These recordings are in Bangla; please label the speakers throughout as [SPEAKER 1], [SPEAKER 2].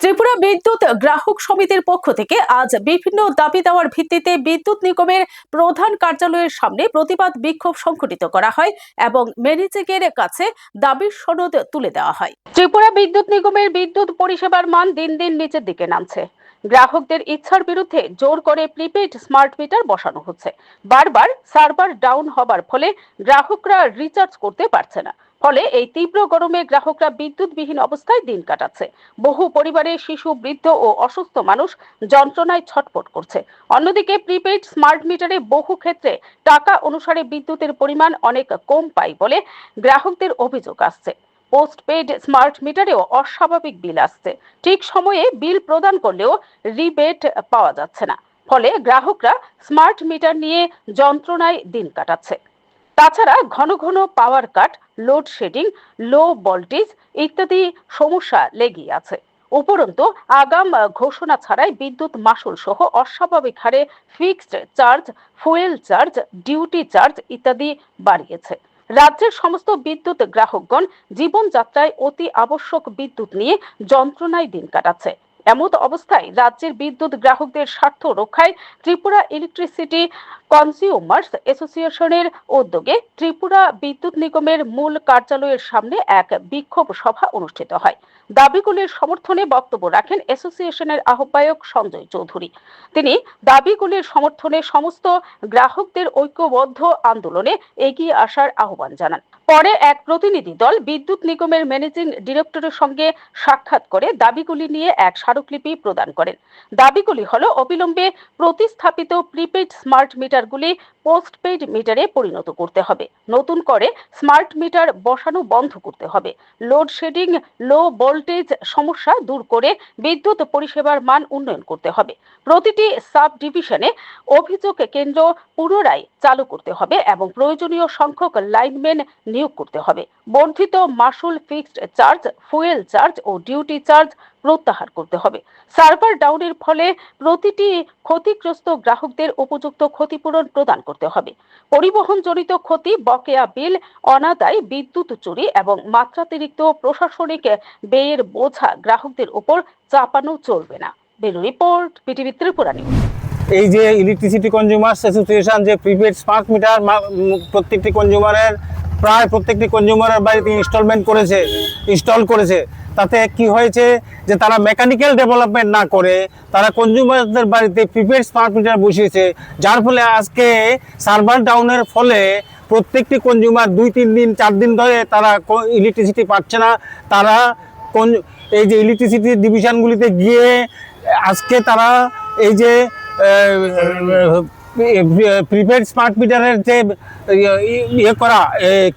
[SPEAKER 1] ত্রিপুরা বিদ্যুৎ গ্রাহক সমিতির পক্ষ থেকে আজ বিভিন্ন দাবি দেওয়ার ভিত্তিতে বিদ্যুৎ নিগমের প্রধান কার্যালয়ের সামনে প্রতিবাদ বিক্ষোভ সংঘটিত করা হয় এবং ম্যানেজিংয়ের কাছে দাবির সনদ তুলে দেওয়া হয়। ত্রিপুরা বিদ্যুৎ নিগমের বিদ্যুৎ পরিষেবার মান দিন দিন নিচের দিকে নামছে। গ্রাহকদের ইচ্ছার বিরুদ্ধে জোর করে প্রিপেইড স্মার্ট মিটার বসানো হচ্ছে। বারবার সার্ভার ডাউন হবার ফলে গ্রাহকরা রিচার্জ করতে পারছে না। ফলে এই তীব্র গরমে গ্রাহকরা বিদ্যুৎবিহীন অবস্থায় দিন কাটাচ্ছে। বহু পরিবারে শিশু, বৃদ্ধ ও অসুস্থ মানুষ যন্ত্রণায় ছটফট করছে। অন্যদিকে প্রিপেইড স্মার্ট মিটারে বহু ক্ষেত্রে টাকা অনুসারে বিদ্যুতের পরিমাণ অনেক কম পায় বলে গ্রাহকদের অভিযোগ আসছে। পোস্টপেইড স্মার্ট মিটারেও অস্বাভাবিক বিল আসছে। ঠিক সময়ে বিল প্রদান করলেও রিবেট পাওয়া যাচ্ছে না। ফলে গ্রাহকরা স্মার্ট মিটার নিয়ে যন্ত্রণায় দিন কাটাচ্ছে। তাছাড়া ঘন ঘন পাওয়ার কাট, লোডশেডিং, লো ভোল্টেজ ইত্যাদি সমস্যা লেগেই আছে। উপরন্তু আগাম ঘোষণা ছাড়াই বিদ্যুৎ মাশুল সহ অস্বাভাবিক হারে fixed charge, fuel charge, duty charge ইত্যাদি বাড়িয়েছে। রাজ্যের সমস্ত বিদ্যুৎ গ্রাহকগণ জীবনযাত্রায় অতি আবশ্যক বিদ্যুৎ নিয়ে যন্ত্রণায় দিন কাটাচ্ছে। এমত অবস্থায় রাজ্যের বিদ্যুৎ গ্রাহকদের স্বার্থ রক্ষায় ত্রিপুরা ইলেকট্রিসিটি কনজিউমার্স অ্যাসোসিয়েশনের উদ্যোগে ত্রিপুরা বিদ্যুৎ নিগমের মূল কার্যালয়ের সামনে এক বিক্ষোভ সভা অনুষ্ঠিত হয়। দাবিগুলির সমর্থনে বক্তব্য রাখেন অ্যাসোসিয়েশনের আহ্বায়ক সঞ্জয় চৌধুরী। তিনি দাবিগুলির সমর্থনে সমস্ত গ্রাহকদের ঐক্যবদ্ধ আন্দোলনে এগিয়ে আসার আহ্বান জানান। পরে এক প্রতিনিধি দল বিদ্যুৎ নিগমের ম্যানেজিং ডিরেক্টরের সঙ্গে সাক্ষাৎ করে দাবিগুলি নিয়ে এক স্মারকলিপি প্রদান করেন। দাবিগুলি হলো অবিলম্বে প্রতিস্থাপিত প্রিপেইড স্মার্ট মিটারগুলি পোস্টপেইড মিটারে পরিণত করতে হবে, নতুন করে স্মার্ট মিটার বসানো বন্ধ করতে হবে, লোডশেডিং, লো ভোল্টেজ সমস্যা দূর করে বিদ্যুৎ পরিষেবার মান উন্নয়ন করতে হবে, প্রতিটি সাব ডিভিশনে অভিযোগ কেন্দ্র পুনরায় চালু করতে হবে এবং প্রয়োজনীয় সংখ্যক লাইনম্যান নিয়োগ করতে হবে, বর্ধিত মাশুল, ফিক্সড চার্জ, ফুয়েল চার্জ ও ডিউটি চার্জ প্রত্যাহার করতে হবে। সার্ভার ডাউনের ফলে প্রতিটি ক্ষতিগ্রস্ত গ্রাহকদের উপযুক্ত ক্ষতিপূরণ প্রদান করতে হবে। পরিবহনজনিত ক্ষতি, বকেয়া বিল, অনাদায় বিদ্যুৎ চুরি এবং মাত্রাতিরিক্ত প্রশাসনিক ব্যয়ের বোঝা গ্রাহকদের উপর চাপানো চলবে না। Bureau report, PTV Tripura news.
[SPEAKER 2] এই যে ইলেকট্রিসিটি কনজিউমার্স অ্যাসোসিয়েশন যে প্রিপেড স্মার্ট মিটার প্রত্যেকটি কনজিউমারের বাড়িতে ইনস্টল করেছে, তাতে কি হয়েছে যে তারা মেকানিক্যাল ডেভেলপমেন্ট না করে তারা কনজিউমারদের বাড়িতে প্রিপেড স্মার্ট মিটার বসিয়েছে, যার ফলে আজকে সার্ভার ডাউনের ফলে প্রত্যেকটি কনজিউমার 2-3 দিন 4 দিন ধরে তারা ইলেকট্রিসিটি পাচ্ছে না। তারা এই যে ইলেকট্রিসিটি ডিভিশনগুলিতে গিয়ে আজকে তারা এই যে প্রিপেড স্মার্ট মিটারের যে ইয়ে করা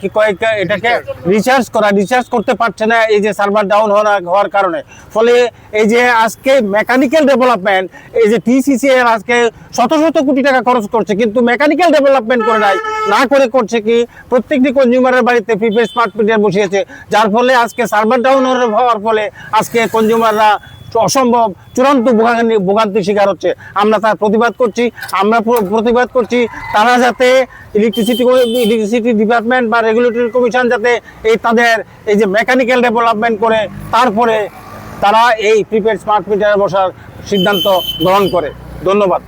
[SPEAKER 2] কি কয় এটাকে রিচার্জ করতে পারছে না এই যে সার্ভার ডাউন হওয়ার কারণে। ফলে এই যে আজকে মেকানিক্যাল ডেভেলপমেন্ট, এই যে টিসিসিএল আজকে শত শত কোটি টাকা খরচ করছে, কিন্তু মেকানিক্যাল ডেভেলপমেন্ট করে না করে করছে কি প্রত্যেকটি কনজিউমারের বাড়িতে প্রিপেড স্মার্ট মিটার বসিয়েছে, যার ফলে আজকে সার্ভার ডাউন হওয়ার ফলে আজকে কনজিউমাররা অসম্ভব চূড়ান্ত ভোগান্তির শিকার হচ্ছে। আমরা তার প্রতিবাদ করছি তারা যাতে ইলেকট্রিসিটি ডিপার্টমেন্ট বা রেগুলেটরি কমিশন যাতে তাদের এই যে মেকানিক্যাল ডেভেলপমেন্ট করে তারপরে তারা এই প্রিপেড স্মার্ট মিটারে বসার সিদ্ধান্ত গ্রহণ করে। ধন্যবাদ।